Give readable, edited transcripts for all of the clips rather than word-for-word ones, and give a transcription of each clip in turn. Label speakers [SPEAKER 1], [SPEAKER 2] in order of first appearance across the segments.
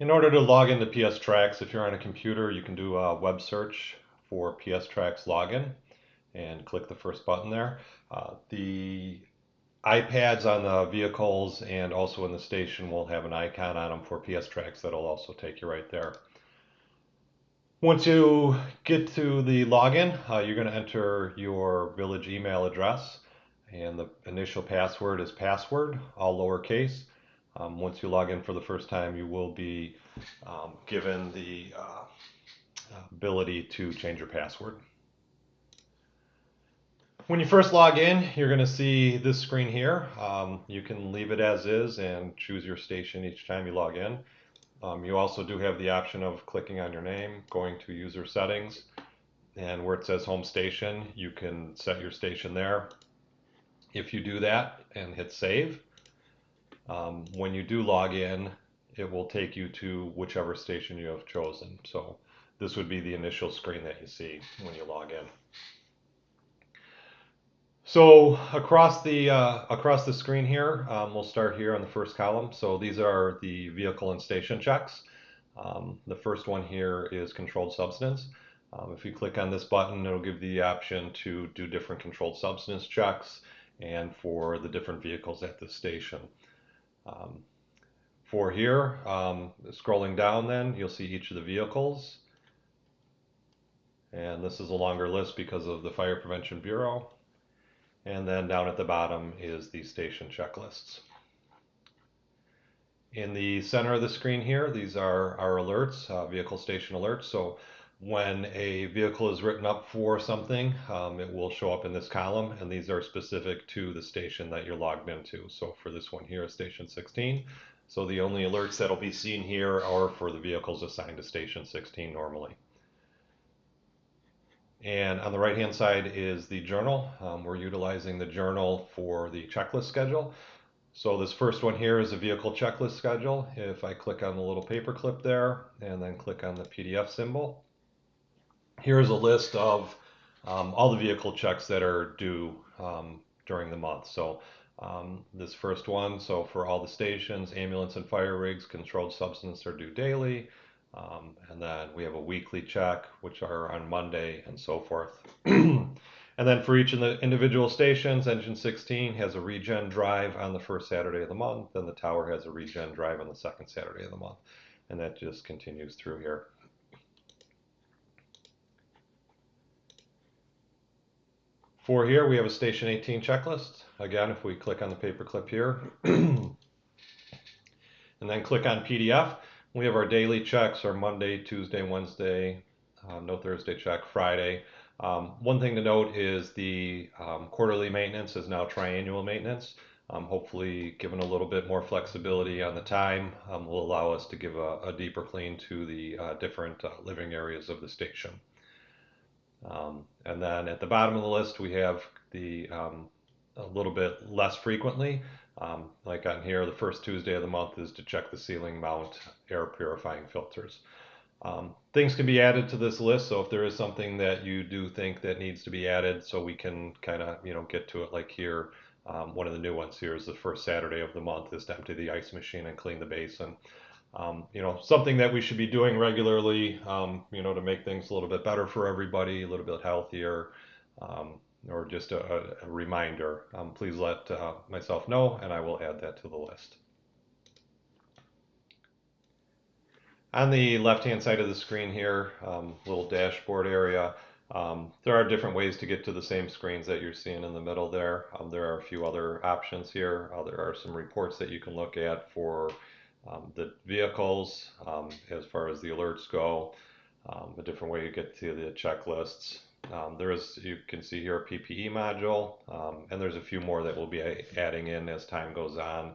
[SPEAKER 1] In order to log into PSTrax, if you're on a computer, you can do a web search for PSTrax login and click the first button there. The iPads on the vehicles and also in the station will have an icon on them for PSTrax that'll also take you right there. Once you get to the login, you're going to enter your village email address, and the initial password is password, all lowercase. Once you log in for the first time, you will be given the ability to change your password. When you first log in, you're going to see this screen here. You can leave it as is and choose your station each time you log in. You also do have the option of clicking on your name, going to user settings, and where it says home station, you can set your station there. If you do that and hit save, when you do log in, it will take you to whichever station you have chosen. So this would be the initial screen that you see when you log in. So across the screen here, we'll start here on the first column. So these are the vehicle and station checks. The first one here is controlled substance. If you click on this button, it'll give you the option to do different controlled substance checks and for the different vehicles at the station. For here, scrolling down then, you'll see each of the vehicles. And this is a longer list because of the Fire Prevention Bureau. And then down at the bottom is the station checklists. In the center of the screen here, these are our alerts, vehicle station alerts. So when a vehicle is written up for something, it will show up in this column, and these are specific to the station that you're logged into. So for this one here, station 16. So the only alerts that'll be seen here are for the vehicles assigned to station 16 normally. And on the right hand side is the journal. We're utilizing the journal for the checklist schedule. So this first one here is a vehicle checklist schedule. If I click on the little paper clip there and then click on the PDF symbol, here's a list of all the vehicle checks that are due during the month. So this first one, so for all the stations, ambulance and fire rigs, controlled substance are due daily. And then we have a weekly check, which are on Monday and so forth. And then for each of the individual stations, Engine 16 has a regen drive on the first Saturday of the month, and the tower has a regen drive on the second Saturday of the month. And that just continues through here. For here, we have a Station 18 checklist. Again, if we click on the paperclip here, and then click on PDF, we have our daily checks, our Monday, Tuesday, Wednesday, no Thursday check, Friday. One thing to note is the quarterly maintenance is now triannual maintenance. Hopefully, given a little bit more flexibility on the time, will allow us to give a deeper clean to the different living areas of the station. And then at the bottom of the list, we have the a little bit less frequently. Like on here, the first Tuesday of the month is to check the ceiling mount air purifying filters. Things can be added to this list, so if there is something that you do think that needs to be added, so we can kind of get to it. Like here, one of the new ones here is the first Saturday of the month is to empty the ice machine and clean the basin. Something that we should be doing regularly, to make things a little bit better for everybody, a little bit healthier, or just a reminder. Please let myself know, and I will add that to the list. On the left-hand side of the screen here, little dashboard area, there are different ways to get to the same screens that you're seeing in the middle there. There are a few other options here. There are some reports that you can look at for the vehicles as far as the alerts go, a different way to get to the checklists. You can see here, a PPE module, and there's a few more that we'll be adding in as time goes on.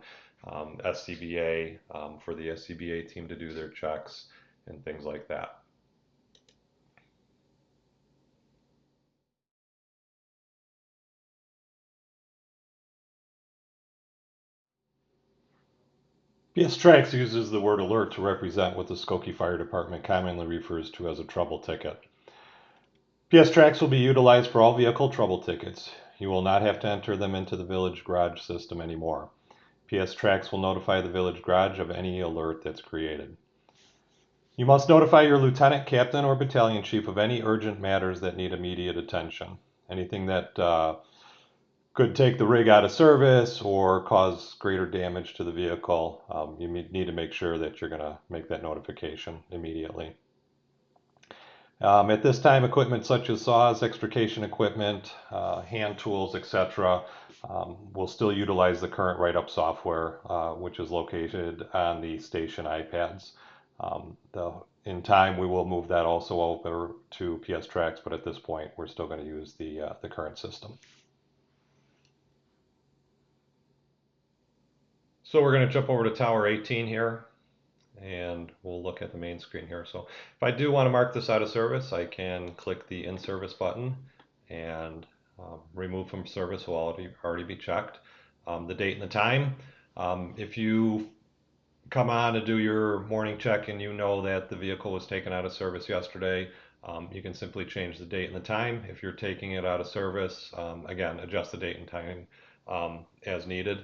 [SPEAKER 1] SCBA for the SCBA team to do their checks and things like that. PSTrax uses the word alert to represent what the Skokie Fire Department commonly refers to as a trouble ticket. PSTrax will be utilized for all vehicle trouble tickets. You will not have to enter them into the village garage system anymore. PSTrax will notify the village garage of any alert that's created. You must notify your lieutenant, captain, or battalion chief of any urgent matters that need immediate attention. Anything that could take the rig out of service or cause greater damage to the vehicle, you need to make sure that you're going to make that notification immediately. At this time, equipment such as saws, extrication equipment, hand tools, etc., will still utilize the current write-up software, which is located on the station iPads. In time, we will move that also over to PSTrax, but at this point, we're still going to use the current system. So we're going to jump over to Tower 18 here, and we'll look at the main screen here. So if I do want to mark this out of service, I can click the in service button, and remove from service will already be checked. The date and the time. If you come on to do your morning check and you know that the vehicle was taken out of service yesterday, you can simply change the date and the time. If you're taking it out of service, again, adjust the date and time as needed.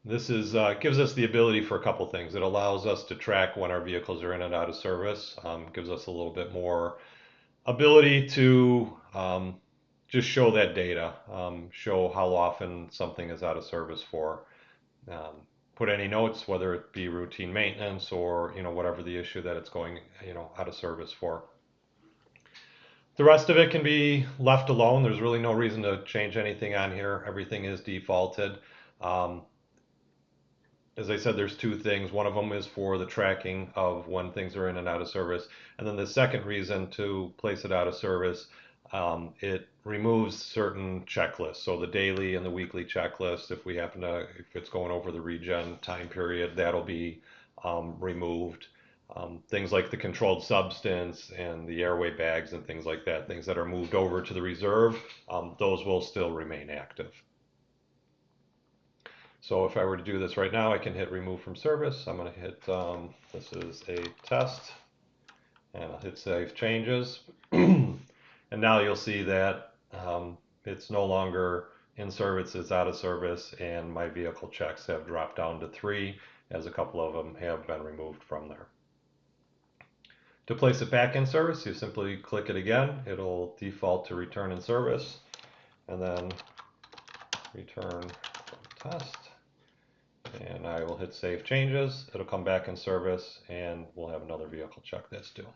[SPEAKER 1] This gives us the ability for a couple things. It allows us to track when our vehicles are in and out of service. Gives us a little bit more ability to just show that data, show how often something is out of service for. Put any notes, whether it be routine maintenance or whatever the issue that it's going out of service for. The rest of it can be left alone. There's really no reason to change anything on here. Everything is defaulted. As I said, there's two things. One of them is for the tracking of when things are in and out of service. And then the second reason to place it out of service, it removes certain checklists. So the daily and the weekly checklist, if it's going over the regen time period, that'll be removed. Things like the controlled substance and the airway bags and things like that, things that are moved over to the reserve, those will still remain active. So if I were to do this right now, I can hit remove from service. I'm going to hit, this is a test, and I'll hit save changes. And now you'll see that it's no longer in service, it's out of service, and my vehicle checks have dropped down to 3, as a couple of them have been removed from there. To place it back in service, you simply click it again. It'll default to return in service, and then return from test. And I will hit save changes. It'll come back in service, and we'll have another vehicle check that's due.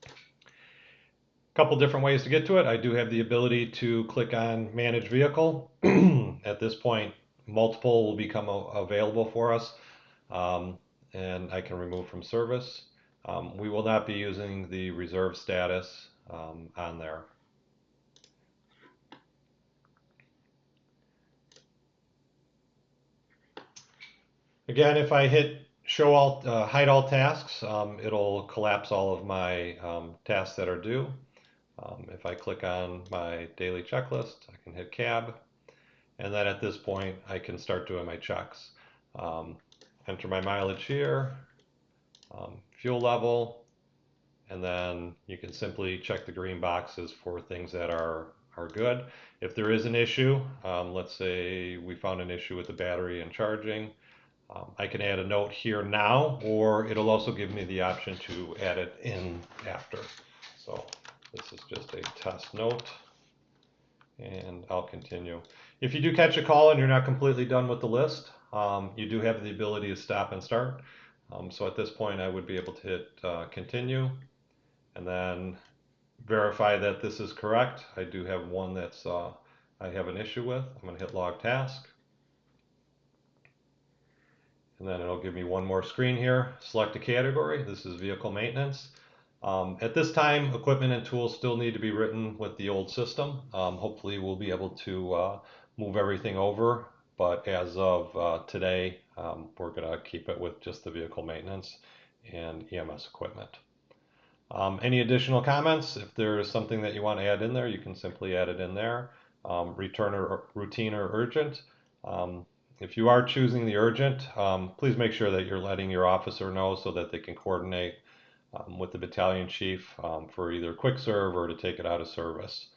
[SPEAKER 1] A couple different ways to get to it. I do have the ability to click on manage vehicle. At this point, multiple will become available for us, and I can remove from service. We will not be using the reserve status on there. Again, if I hit show all, hide all tasks, it'll collapse all of my tasks that are due. If I click on my daily checklist, I can hit cab, and then at this point I can start doing my checks. Enter my mileage here, fuel level, and then you can simply check the green boxes for things that are good. If there is an issue, let's say we found an issue with the battery and charging, I can add a note here now, or it'll also give me the option to add it in after. So this is just a test note, and I'll continue. If you do catch a call and you're not completely done with the list, you do have the ability to stop and start. So at this point, I would be able to hit continue, and then verify that this is correct. I do have one that's I have an issue with. I'm going to hit log task. And then it'll give me one more screen here. Select a category. This is vehicle maintenance. At this time, equipment and tools still need to be written with the old system. Hopefully we'll be able to move everything over, but as of today, we're going to keep it with just the vehicle maintenance and EMS equipment. Any additional comments? If there's something that you want to add in there, you can simply add it in there. Return or routine or urgent. If you are choosing the urgent, please make sure that you're letting your officer know so that they can coordinate with the battalion chief for either quick serve or to take it out of service.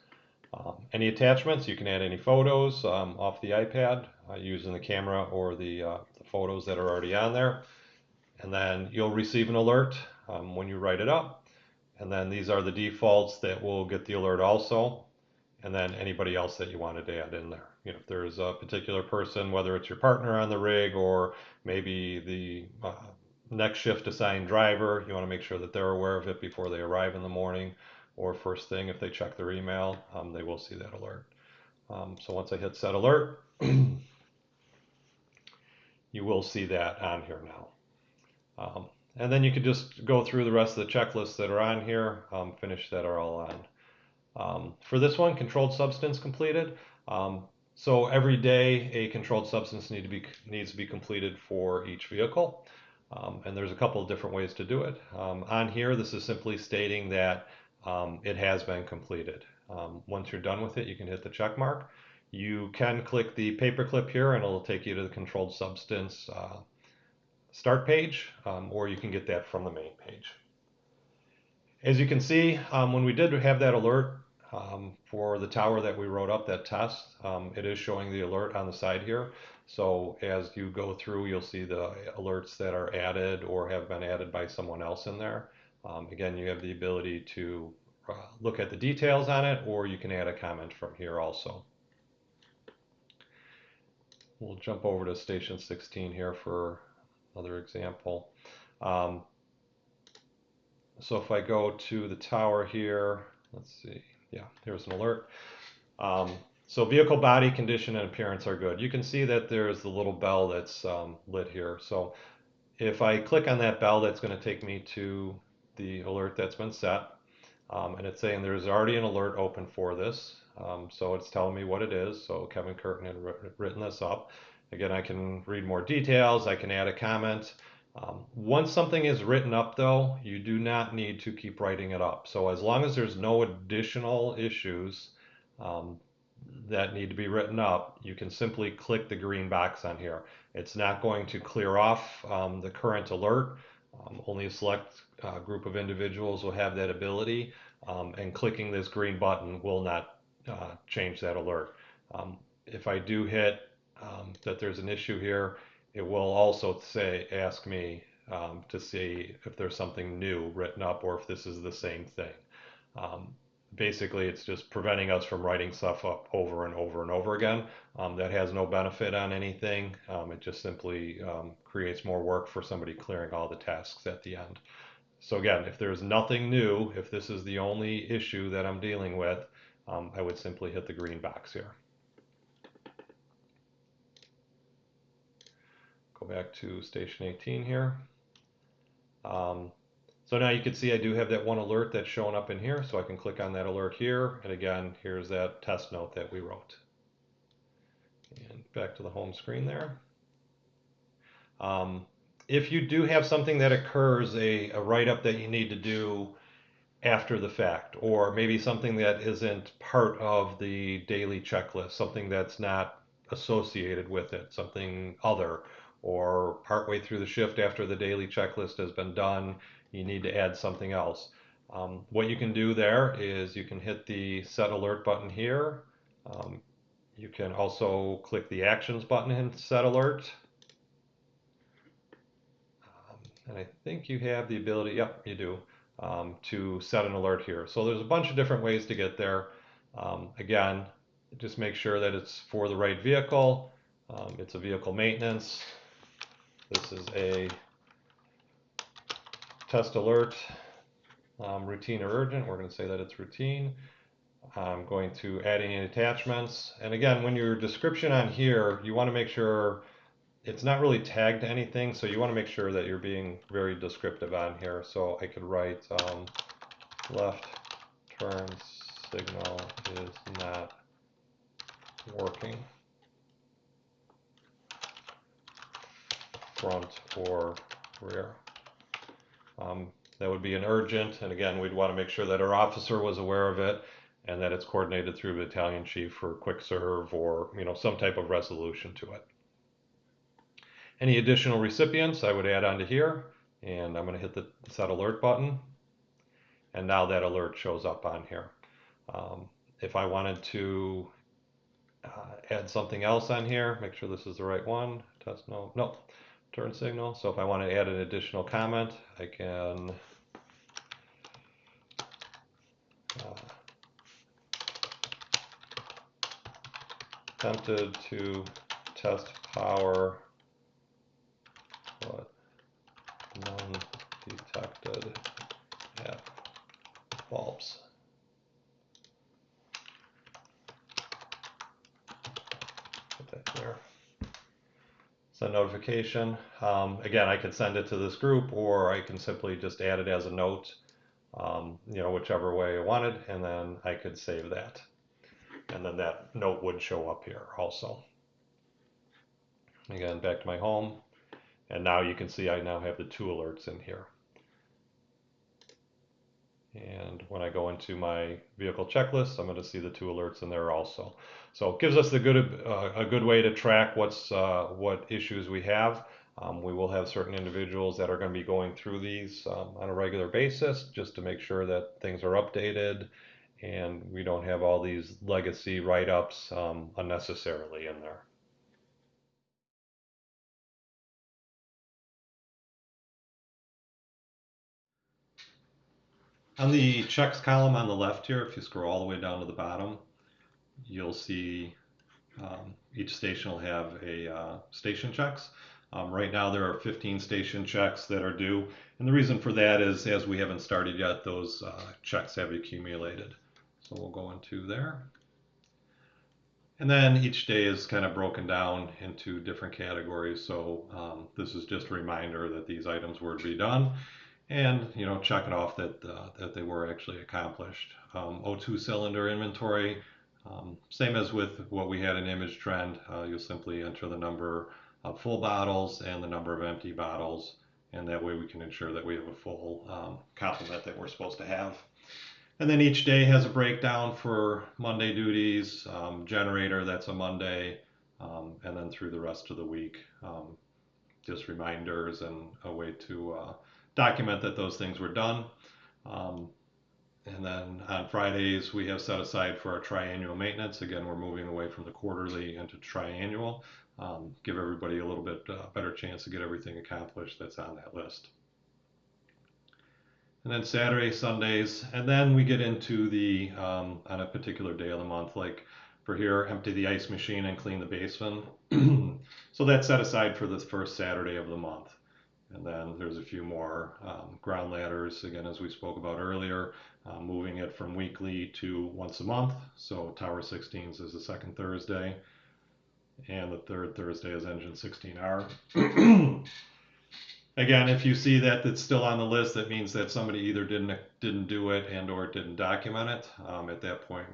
[SPEAKER 1] Any attachments, you can add any photos off the iPad using the camera or the photos that are already on there. and then you'll receive an alert when you write it up. And then these are the defaults that will get the alert also, and then anybody else that you wanted to add in there. You know, if there's a particular person, whether it's your partner on the rig or maybe the next shift assigned driver, you want to make sure that they're aware of it before they arrive in the morning, or first thing if they check their email, they will see that alert. So once I hit set alert, you will see that on here now. And then you could just go through the rest of the checklists that are on here, finish that are all on. For this one, controlled substance completed. So every day a controlled substance needs to be completed for each vehicle. And there's a couple of different ways to do it. On here, this is simply stating that it has been completed. Once you're done with it, you can hit the check mark. You can click the paperclip here and it'll take you to the controlled substance start page, or you can get that from the main page. As you can see, when we did have that alert for the tower that we wrote up, that test, it is showing the alert on the side here. So as you go through, you'll see the alerts that are added or have been added by someone else in there. Again, you have the ability to look at the details on it, or you can add a comment from here also. We'll jump over to station 16 here for another example. So if I go to the tower here, let's see, yeah, here's an alert. So vehicle body condition and appearance are good. You can see that there's the little bell that's lit here. So if I click on that bell, that's going to take me to the alert that's been set. And it's saying there's already an alert open for this. So it's telling me what it is. So Kevin Curtin had written this up. Again, I can read more details. I can add a comment. Once something is written up, though, you do not need to keep writing it up. So as long as there's no additional issues that need to be written up, you can simply click the green box on here. It's not going to clear off the current alert. Only a select group of individuals will have that ability, and clicking this green button will not change that alert. If I do hit that there's an issue here, it will also ask me to see if there's something new written up or if this is the same thing. Basically, it's just preventing us from writing stuff up over and over and over again. That has no benefit on anything. It just simply creates more work for somebody clearing all the tasks at the end. So again, if there's nothing new, if this is the only issue that I'm dealing with, I would simply hit the green box here. Go back to station 18 here. So now you can see I do have that one alert that's showing up in here, so I can click on that alert here, and again, here's that test note that we wrote. And back to the home screen there. If you do have something that occurs, a write-up that you need to do after the fact, or maybe something that isn't part of the daily checklist, something that's not associated with it, something other, or partway through the shift after the daily checklist has been done, you need to add something else. What you can do there is you can hit the set alert button here. You can also click the actions button and set alert. And I think you have the ability, yep, you do, to set an alert here. So there's a bunch of different ways to get there. Again, just make sure that it's for the right vehicle. It's a vehicle maintenance. This is a test alert, routine or urgent. We're going to say that it's routine. I'm going to add any attachments. And again, when your description on here, you want to make sure it's not really tagged to anything, so you want to make sure that you're being very descriptive on here. So I could write left turn signal is not working, front or rear. That would be an urgent, and again, we'd want to make sure that our officer was aware of it and that it's coordinated through the battalion chief for quick serve or some type of resolution to it. Any additional recipients I would add onto here, and I'm going to hit the set alert button, and now that alert shows up on here. If I wanted to add something else on here, make sure this is the right one, test no, turn signal. So if I want to add an additional comment, I can attempted to test power, but none detected at bulbs. Put that there. Send notification. Again, I can send it to this group, or I can simply just add it as a note, whichever way I wanted, and then I could save that. And then that note would show up here also. Again, back to my home, and now you can see I now have the 2 alerts in here. And when I go into my vehicle checklist, I'm going to see the 2 alerts in there also. So it gives us a good way to track what issues we have. We will have certain individuals that are going to be going through these on a regular basis just to make sure that things are updated and we don't have all these legacy write-ups unnecessarily in there. On the checks column on the left here, if you scroll all the way down to the bottom, you'll see each station will have a station checks. Right now there are 15 station checks that are due, and the reason for that is as we haven't started yet, those checks have accumulated. So we'll go into there. And then each day is kind of broken down into different categories. So this is just a reminder that these items were to be done, and checking off that they were actually accomplished. O2 cylinder inventory, same as with what we had in image trend. You'll simply enter the number of full bottles and the number of empty bottles, and that way we can ensure that we have a full complement that we're supposed to have. And then each day has a breakdown for Monday duties, generator, that's a Monday, and then through the rest of the week, just reminders and a way to document that those things were done. And then on Fridays, we have set aside for our triannual maintenance. Again, we're moving away from the quarterly into triannual. Give everybody a little bit better chance to get everything accomplished that's on that list. And then Saturday, Sundays, and then we get into the, on a particular day of the month, like for here, empty the ice machine and clean the basin. So that's set aside for the first Saturday of the month. And then there's a few more ground ladders, again, as we spoke about earlier, moving it from weekly to once a month. So Tower 16s is the second Thursday, and the third Thursday is Engine 16R. Again, if you see that it's still on the list, that means that somebody either didn't do it and or didn't document it. At that point,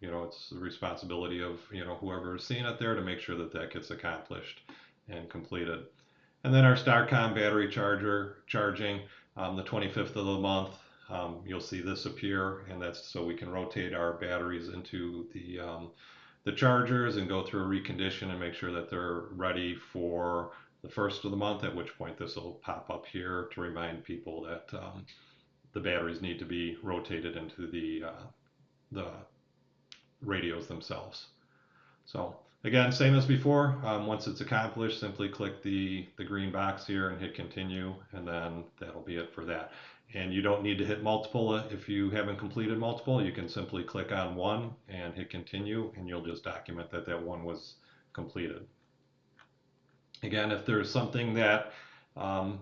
[SPEAKER 1] it's the responsibility of whoever is seeing it there to make sure that that gets accomplished and completed. And then our Starcom battery charging, the 25th of the month, you'll see this appear, and that's so we can rotate our batteries into the chargers and go through a recondition and make sure that they're ready for the first of the month, at which point this will pop up here to remind people that the batteries need to be rotated into the radios themselves. So again, same as before, once it's accomplished, simply click the green box here and hit continue, and then that'll be it for that. And you don't need to hit multiple if you haven't completed multiple. You can simply click on one and hit continue, and you'll just document that that one was completed. Again, if there's something that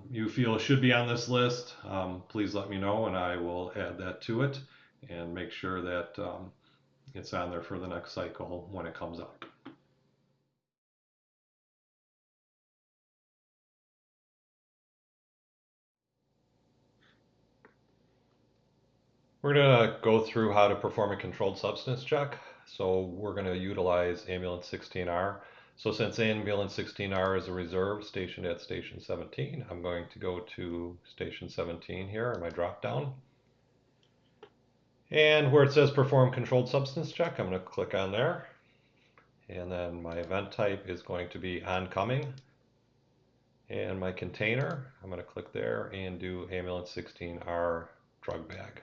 [SPEAKER 1] you feel should be on this list, please let me know and I will add that to it and make sure that it's on there for the next cycle when it comes up. We're going to go through how to perform a controlled substance check. So we're going to utilize ambulance 16R. So since ambulance 16R is a reserve stationed at station 17, I'm going to go to station 17 here in my drop down. And where it says perform controlled substance check, I'm going to click on there. And then my event type is going to be oncoming. And my container, I'm going to click there and do ambulance 16R drug bag.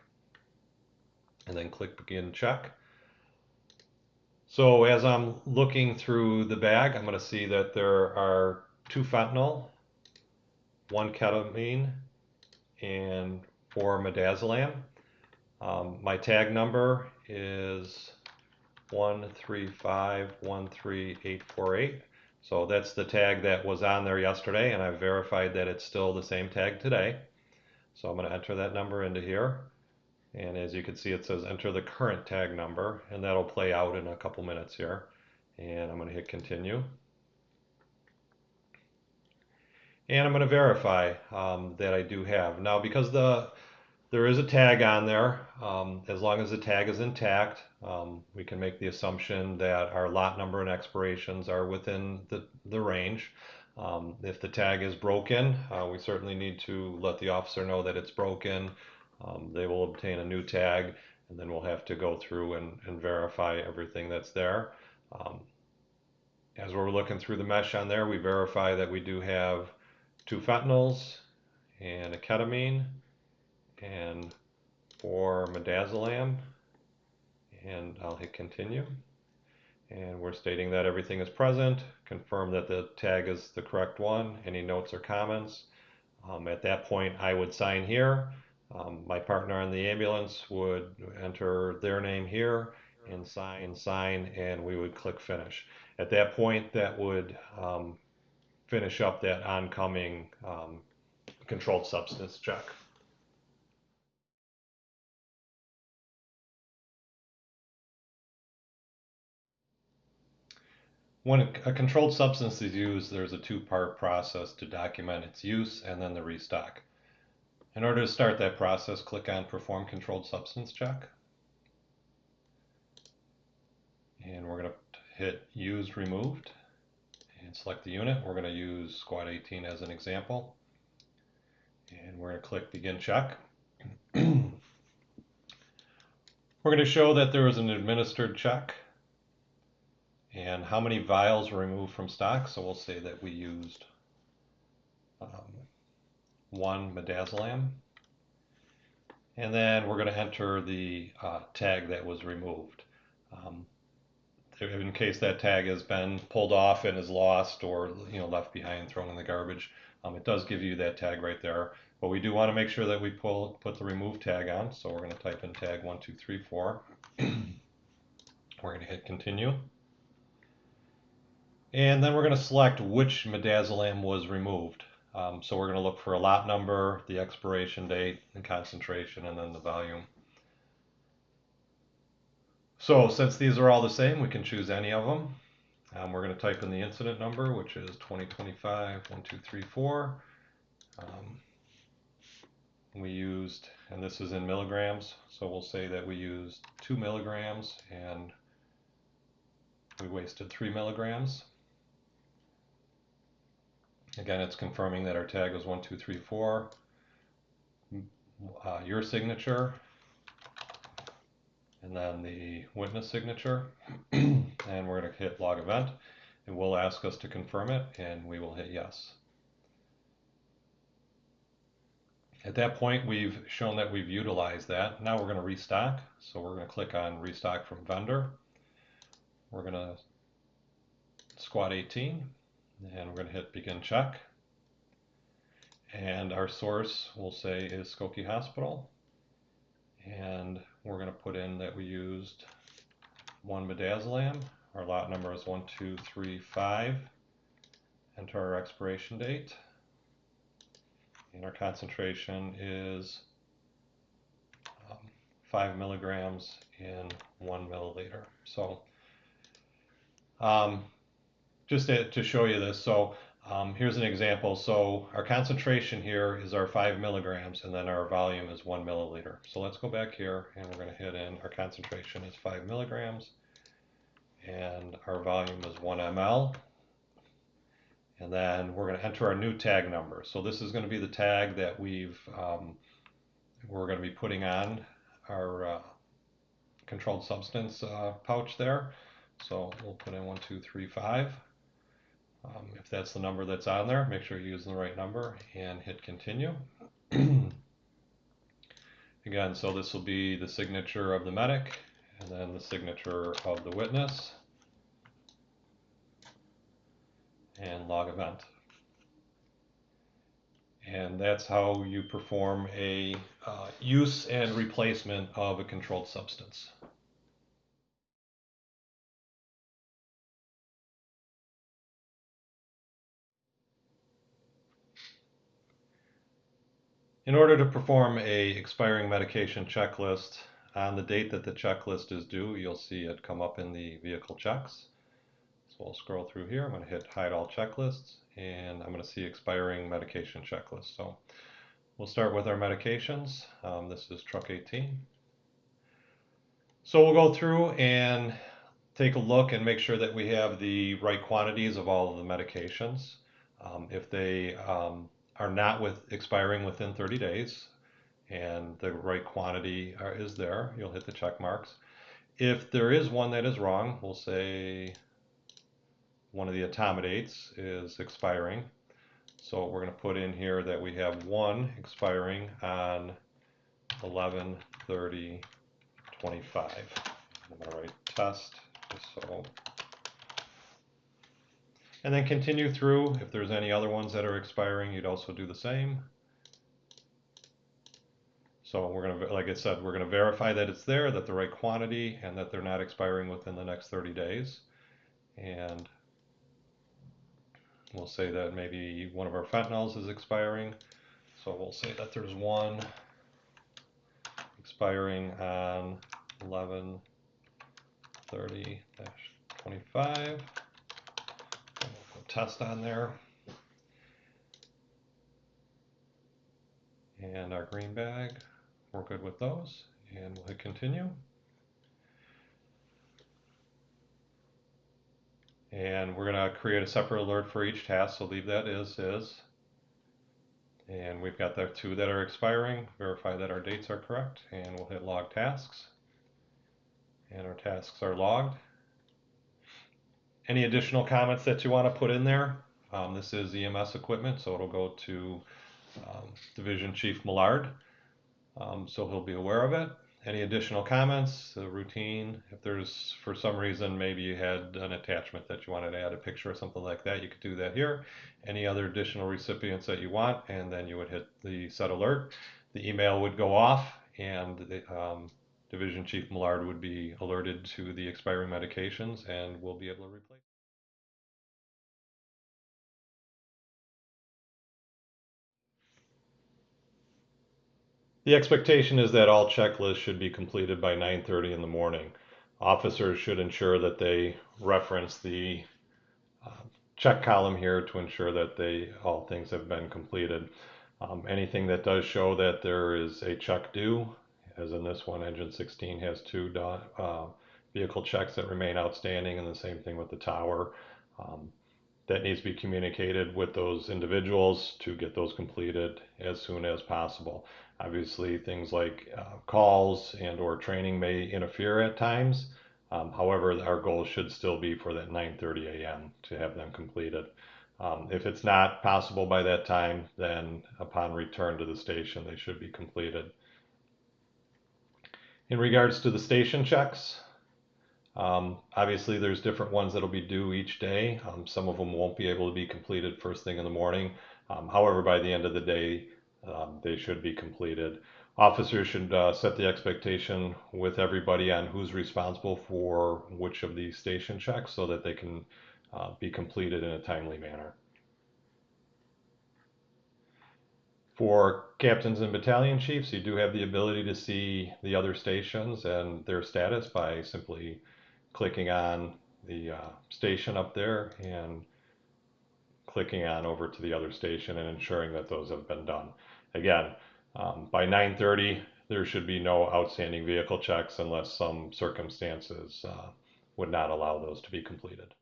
[SPEAKER 1] And then click begin check. So as I'm looking through the bag, I'm going to see that there are 2 fentanyl 1 ketamine, and 4 midazolam. My tag number is 135-13848. So that's the tag that was on there yesterday, and I've verified that it's still the same tag today. So I'm going to enter that number into here. And as you can see, it says enter the current tag number, and that'll play out in a couple minutes here. And I'm going to hit continue. And I'm going to verify that I do have. Now, because there is a tag on there, as long as the tag is intact, we can make the assumption that our lot number and expirations are within the range. If the tag is broken, we certainly need to let the officer know that it's broken. They will obtain a new tag, and then we'll have to go through and verify everything that's there. As we're looking through the mesh on there, we verify that we do have 2 fentanyls and a ketamine and 4 midazolam, and I'll hit continue. And we're stating that everything is present, confirm that the tag is the correct one, any notes or comments. At that point, I would sign here. My partner on the ambulance would enter their name here and sign, and we would click finish. At that point, that would finish up that oncoming controlled substance check. When a controlled substance is used, there's a 2-part process to document its use and then the restock. In order to start that process, click on Perform Controlled Substance Check. And we're going to hit Used Removed and select the unit. We're going to use Squad 18 as an example. And we're going to click Begin Check. We're going to show that there was an administered check and how many vials were removed from stock. So we'll say that we used 1 midazolam. And then we're going to enter the tag that was removed. In case that tag has been pulled off and is lost or left behind, thrown in the garbage, it does give you that tag right there. But we do want to make sure that we put the remove tag on. So we're going to type in tag 1234. We're going to hit continue. And then we're going to select which midazolam was removed. So we're going to look for a lot number, the expiration date, and concentration, and then the volume. So since these are all the same, we can choose any of them. We're going to type in the incident number, which is 2025-1234. We used, and this is in milligrams, so we'll say that we used 2 milligrams and we wasted 3 milligrams. Again, it's confirming that our tag was 1234. Your signature, and then the witness signature, and we're going to hit log event. It will ask us to confirm it, and we will hit yes. At that point, we've shown that we've utilized that. Now we're going to restock. So we're going to click on restock from vendor. We're going to Squad 18, and we're going to hit begin check. And our source we'll say is Skokie Hospital. And we're going to put in that we used 1 midazolam. Our lot number is 1235. Enter our expiration date. And our concentration is 5 milligrams in 1 milliliter. So just to show you this, so here's an example. So our concentration here is our 5 milligrams, and then our volume is 1 milliliter. So let's go back here, and we're going to hit in our concentration is 5 milligrams, and our volume is 1 ml. And then we're going to enter our new tag number. So this is going to be the tag that we're going to be putting on our controlled substance pouch there. So we'll put in 1235. If that's the number that's on there, make sure you're using the right number and hit continue. Again, so this will be the signature of the medic and then the signature of the witness and log event. And that's how you perform a use and replacement of a controlled substance. In order to perform a expiring medication checklist, on the date that the checklist is due, you'll see it come up in the vehicle checks. So we'll scroll through here. I'm going to hit hide all checklists, and I'm going to see expiring medication checklist. So we'll start with our medications. This is truck 18. So we'll go through and take a look and make sure that we have the right quantities of all of the medications. If they are not expiring within 30 days and the right quantity is there, you'll hit the check marks. If there is one that is wrong, we'll say one of the etomidate is expiring. So we're going to put in here that we have one expiring on 11/30/25. I'm going to write test, so, and then continue through. If there's any other ones that are expiring, you'd also do the same. So we're going to, like I said, we're going to verify that it's there, that the right quantity, and that they're not expiring within the next 30 days. And we'll say that maybe one of our fentanyls is expiring. So we'll say that there's one expiring on 11/30/25. We'll put test on there. And our green bag, we're good with those. And we'll hit continue. And we're going to create a separate alert for each task, so leave that as is. And we've got the two that are expiring. Verify that our dates are correct, and we'll hit log tasks. And our tasks are logged. Any additional comments that you want to put in there? This is EMS equipment, so it'll go to Division Chief Millard, so he'll be aware of it. Any additional comments? The routine, if there's, for some reason, maybe you had an attachment that you wanted to add a picture or something like that, you could do that here. Any other additional recipients that you want, and then you would hit the set alert. The email would go off, and the Division Chief Millard would be alerted to the expiring medications, and we'll be able to replace. The expectation is that all checklists should be completed by 9:30 in the morning. Officers should ensure that they reference the uh, check column here to ensure that all things have been completed. Anything that does show that there is a check due, as in this one, engine 16 has two vehicle checks that remain outstanding, and the same thing with the tower. Um, that needs to be communicated with those individuals to get those completed as soon as possible. Obviously, things like calls and or training may interfere at times. However, our goal should still be for that 9:30 a.m. to have them completed. If it's not possible by that time, then upon return to the station, they should be completed. In regards to the station checks, obviously, there's different ones that'll be due each day. Some of them won't be able to be completed first thing in the morning. However, by the end of the day, they should be completed. Officers should set the expectation with everybody on who's responsible for which of these station checks so that they can be completed in a timely manner. For captains and battalion chiefs, you do have the ability to see the other stations and their status by simply clicking on the station up there and clicking on over to the other station and ensuring that those have been done. Again, by 9:30, there should be no outstanding vehicle checks unless some circumstances would not allow those to be completed.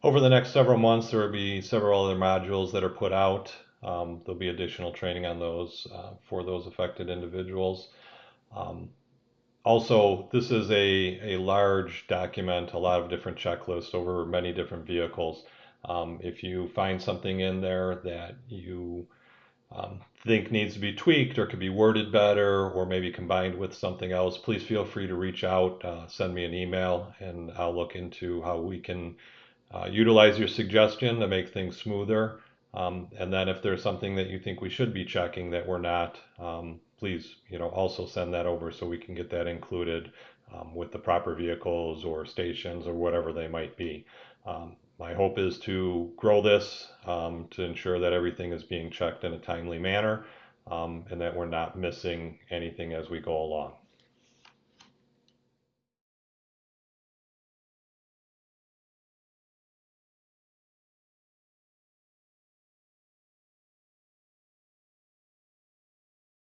[SPEAKER 1] Over the next several months, there will be several other modules that are put out. There'll be additional training on those for those affected individuals. Um, Also, this is a large document, a lot of different checklists over many different vehicles. If you find something in there that you think needs to be tweaked or could be worded better or maybe combined with something else, please feel free to reach out, send me an email, and I'll look into how we can utilize your suggestion to make things smoother. And then if there's something that you think we should be checking that we're not, please, also send that over so we can get that included with the proper vehicles or stations or whatever they might be. My hope is to grow this to ensure that everything is being checked in a timely manner and that we're not missing anything as we go along.